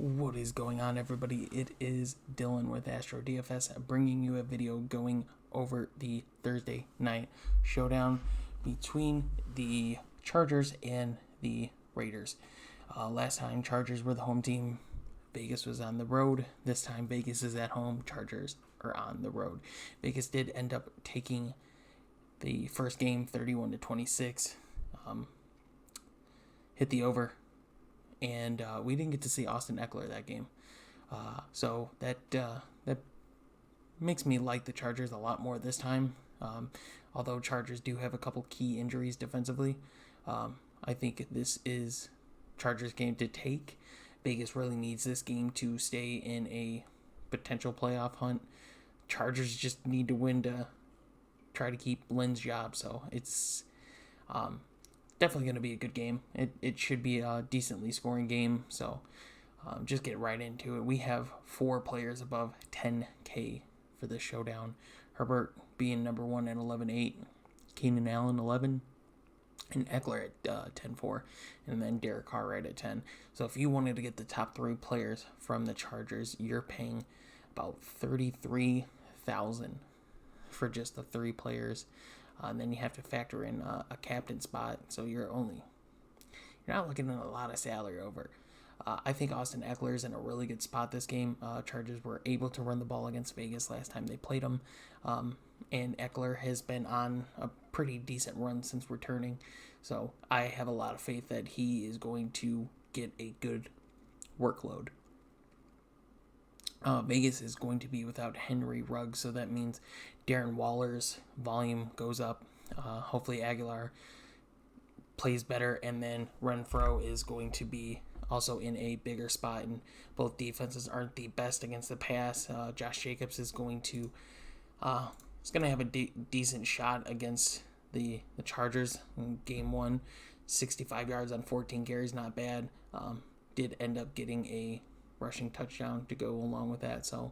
What is going on, everybody? It is Dylan with DFS, bringing you a video going over the Thursday night showdown between the Chargers and the Raiders. Last time, Chargers were the home team. Vegas was on the road. This time, Vegas is at home. Chargers are on the road. Vegas did end up taking the first game 31-26. Hit the over. And we didn't get to see Austin Ekeler that game. So that makes me like the Chargers a lot more this time. Although Chargers do have a couple key injuries defensively. I think this is Chargers game to take. Vegas really needs this game to stay in a potential playoff hunt. Chargers just need to win to try to keep Lynn's job. So it's definitely going to be a good game. It should be a decently scoring game, so just get right into it. We have 4 players above 10K for this showdown. Herbert being number 1 at 11.8, Keenan Allen 11, and Ekeler at 10.4, and then Derek Carr right at 10. So if you wanted to get the top 3 players from the Chargers, you're paying about $33,000 for just the 3 players. And then you have to factor in a captain spot, so you're not looking at a lot of salary over. I think Austin Ekeler is in a really good spot this game. Chargers were able to run the ball against Vegas last time they played them, and Ekeler has been on a pretty decent run since returning. So I have a lot of faith that he is going to get a good workload. Vegas is going to be without Henry Ruggs, so that means Darren Waller's volume goes up. Hopefully Aguilar plays better, and then Renfrow is going to be also in a bigger spot, and both defenses aren't the best against the pass. Josh Jacobs is going to have a decent shot against the Chargers in game 1. 65 yards on 14 carries, not bad. Did end up getting a rushing touchdown to go along with that, so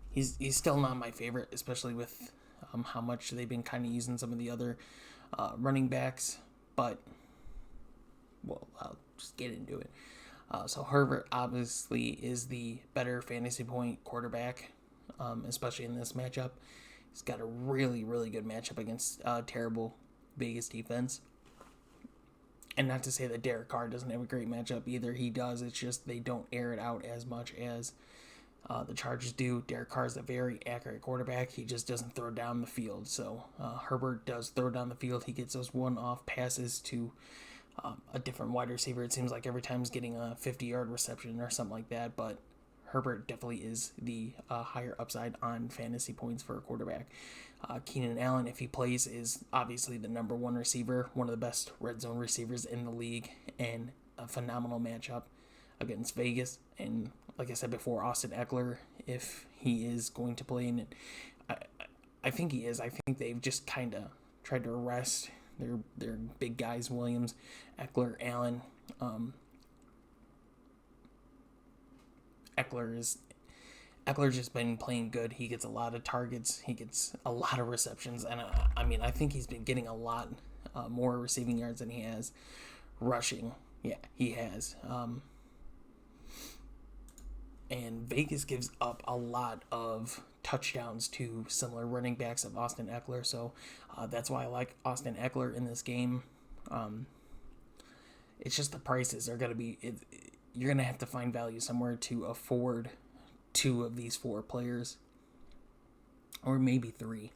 he's still not my favorite, especially with how much they've been kind of using some of the other running backs, but I'll just get into it. So Herbert obviously is the better fantasy point quarterback, especially in this matchup. He's got a really, really good matchup against terrible Vegas defense. And not to say that Derek Carr doesn't have a great matchup either. He does. It's just they don't air it out as much as the Chargers do. Derek Carr is a very accurate quarterback. He just doesn't throw down the field. So Herbert does throw down the field. He gets those one-off passes to a different wide receiver. It seems like every time he's getting a 50-yard reception or something like that. But Herbert definitely is the higher upside on fantasy points for a quarterback. Keenan Allen, if he plays, is obviously the number 1 receiver, one of the best red zone receivers in the league, and a phenomenal matchup against Vegas. And like I said before, Austin Ekeler, if he is going to play, and I think he is. I think they've just kind of tried to rest their big guys, Williams, Ekeler, Allen. Ekeler's just been playing good. He gets a lot of targets. He gets a lot of receptions. And I think he's been getting a lot more receiving yards than he has rushing. Yeah, he has. And Vegas gives up a lot of touchdowns to similar running backs of Austin Ekeler. So that's why I like Austin Ekeler in this game. It's just the prices are going to be... You're going to have to find value somewhere to afford 2 of these 4 players, or maybe 3.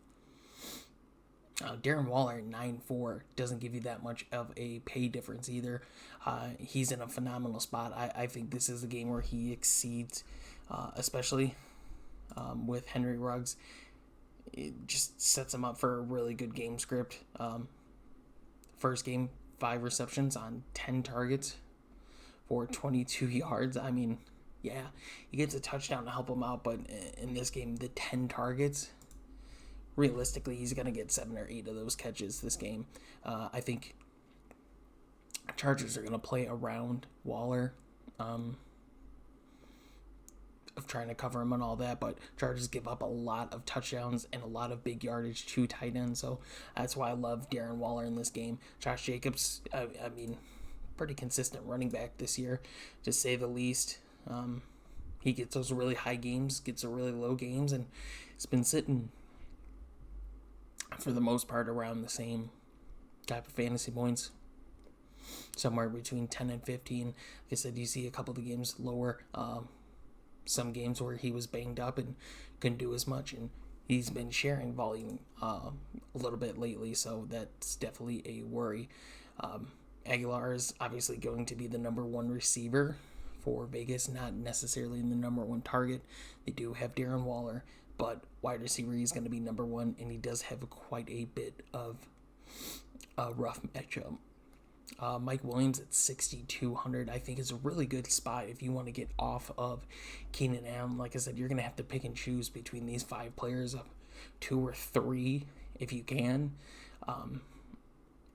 Darren Waller at 9.4 doesn't give you that much of a pay difference either. He's in a phenomenal spot. I think this is a game where he exceeds, especially with Henry Ruggs. It just sets him up for a really good game script. First game, 5 receptions on 10 targets for 22 yards. I mean, yeah, he gets a touchdown to help him out, but in this game, the 10 targets, realistically, he's going to get 7 or 8 of those catches this game. I think Chargers are going to play around Waller, of trying to cover him and all that, but Chargers give up a lot of touchdowns and a lot of big yardage to tight ends, so that's why I love Darren Waller in this game. Josh Jacobs, pretty consistent running back this year, to say the least. He gets those really high games, gets the really low games, and it's been sitting for the most part around the same type of fantasy points, somewhere between 10 and 15. Like I said, you see a couple of the games lower, some games where he was banged up and couldn't do as much, and he's been sharing volume a little bit lately, so that's definitely a worry. Aguilar is obviously going to be the number one receiver for Vegas, not necessarily the number one target. They do have Darren Waller, but wide receiver he's going to be number one, and he does have quite a bit of a rough matchup. Mike Williams at 6,200, I think is a really good spot if you want to get off of Keenan Allen. Like I said, you're going to have to pick and choose between these 5 players of 2 or 3 if you can.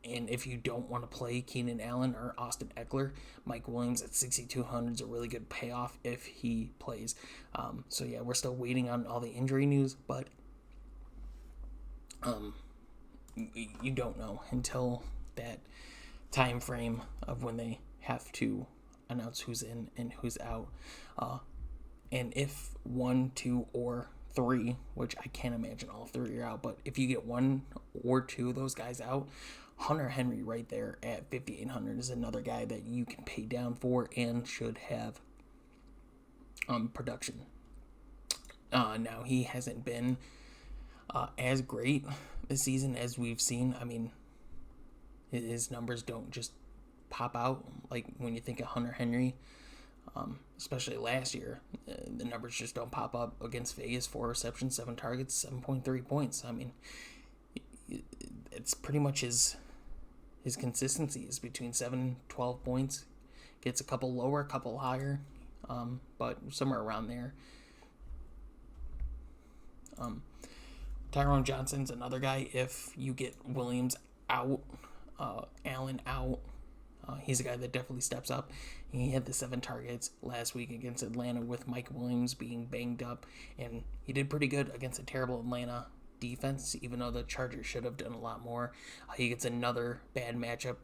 And if you don't want to play Keenan Allen or Austin Eckler, Mike Williams at 6,200 is a really good payoff if he plays. So yeah, we're still waiting on all the injury news, but you don't know until that time frame of when they have to announce who's in and who's out. And if 1, 2, or 3, which I can't imagine all 3 are out, but if you get 1 or 2 of those guys out, Hunter Henry right there at 5,800 is another guy that you can pay down for and should have production. Now, he hasn't been as great this season as we've seen. I mean, his numbers don't just pop out like when you think of Hunter Henry, especially last year. The numbers just don't pop up against Vegas. 4 receptions, 7 targets, 7.3 points. I mean, it's pretty much his consistency is between 7 12 points. Gets a couple lower, a couple higher, but somewhere around there. Tyrone Johnson's another guy. If you get Williams out, Allen out, he's a guy that definitely steps up. He had the 7 targets last week against Atlanta with Mike Williams being banged up, and he did pretty good against a terrible Atlanta defense, even though the Chargers should have done a lot more. He gets another bad matchup,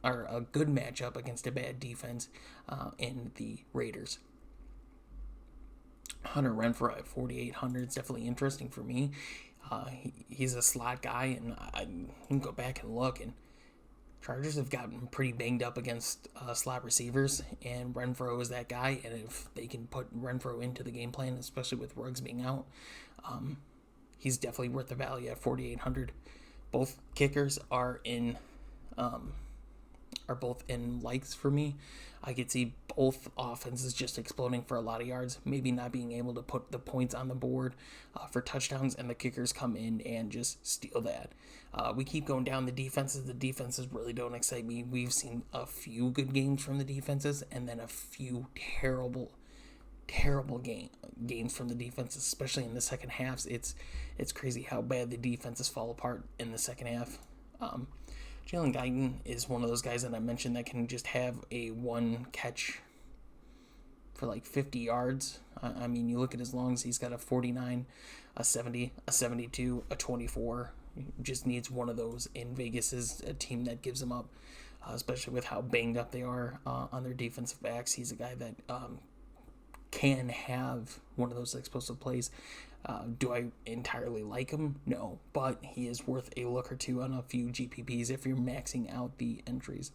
or a good matchup against a bad defense in the Raiders. Hunter Renfrow at 4,800 is definitely interesting for me. He's a slot guy, and I can go back and look, and Chargers have gotten pretty banged up against slot receivers, and Renfrow is that guy, and if they can put Renfrow into the game plan, especially with Ruggs being out, he's definitely worth the value at 4,800. Both kickers are both in likes for me. I could see both offenses just exploding for a lot of yards, maybe not being able to put the points on the board for touchdowns, and the kickers come in and just steal that. We keep going down the defenses. The defenses really don't excite me. We've seen a few good games from the defenses, and then a few terrible games from the defense, especially in the second halves. It's crazy how bad the defenses fall apart in the second half. Jalen Guyton is one of those guys that I mentioned that can just have a 1 catch for like 50 yards. I mean, you look at his longs, he's got a 49, a 70, a 72, a 24. He just needs one of those, and Vegas is a team that gives him up, especially with how banged up they are on their defensive backs. He's a guy that can have one of those explosive plays. Do I entirely like him? No, but he is worth a look or two on a few GPPs if you're maxing out the entries.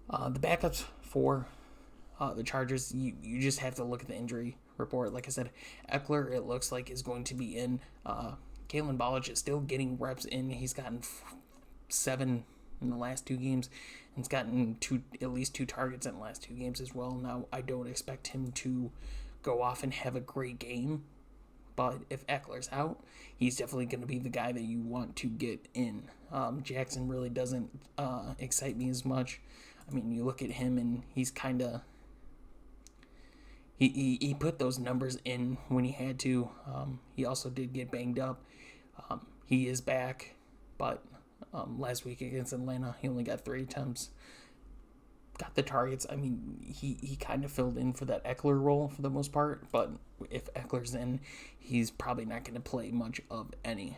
The backups for the Chargers, you just have to look at the injury report. Like I said, Eckler, it looks like, is going to be in. Kalen Ballage is still getting reps in. He's gotten 7 in the last 2 games, and he's gotten at least 2 targets in the last 2 games as well. Now, I don't expect him to go off and have a great game, but if Eckler's out, he's definitely going to be the guy that you want to get in. Jackson really doesn't excite me as much. I mean, you look at him, and he's kind of... He put those numbers in when he had to. He also did get banged up. He is back, but last week against Atlanta, he only got 3 attempts. Got the targets. I mean, he kind of filled in for that Eckler role for the most part, but if Eckler's in, he's probably not going to play much of any.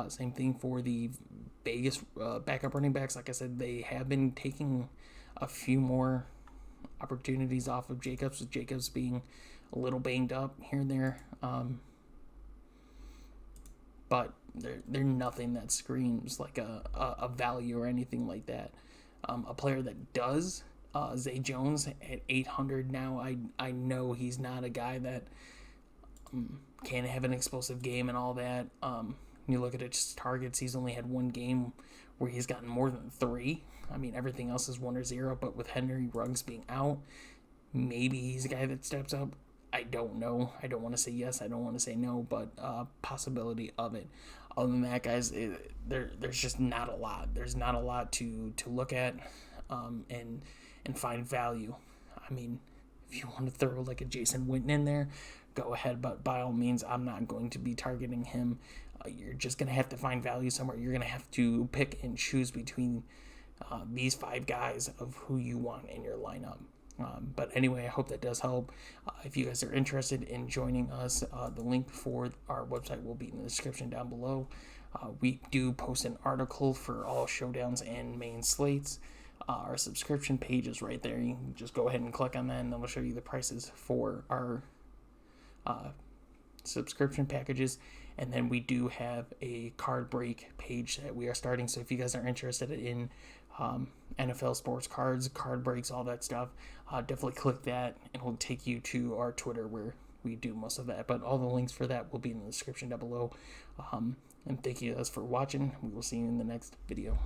Same thing for the Vegas backup running backs. Like I said, they have been taking a few more opportunities off of Jacobs, with Jacobs being a little banged up here and there. But they're nothing that screams like a value or anything like that. A player that does, Zay Jones at 800 now, I know he's not a guy that can have an explosive game and all that. You look at his targets, he's only had one game where he's gotten more than 3. I mean, everything else is 1 or 0, but with Henry Ruggs being out, maybe he's a guy that steps up. I don't know. I don't want to say yes. I don't want to say no, but possibility of it. Other than that, guys, there's just not a lot. There's not a lot to look at and find value. I mean, if you want to throw like a Jason Witten in there, go ahead, but by all means, I'm not going to be targeting him. You're just going to have to find value somewhere. You're going to have to pick and choose between these 5 guys of who you want in your lineup. But anyway, I hope that does help. If you guys are interested in joining us, the link for our website will be in the description down below. We do post an article for all showdowns and main slates. Our subscription page is right there. You can just go ahead and click on that, and then we'll show you the prices for our subscription packages. And then we do have a card break page that we are starting. So if you guys are interested in NFL sports cards, card breaks, all that stuff, definitely click that, and it'll take you to our Twitter where we do most of that. But all the links for that will be in the description down below. And thank you guys for watching. We will see you in the next video.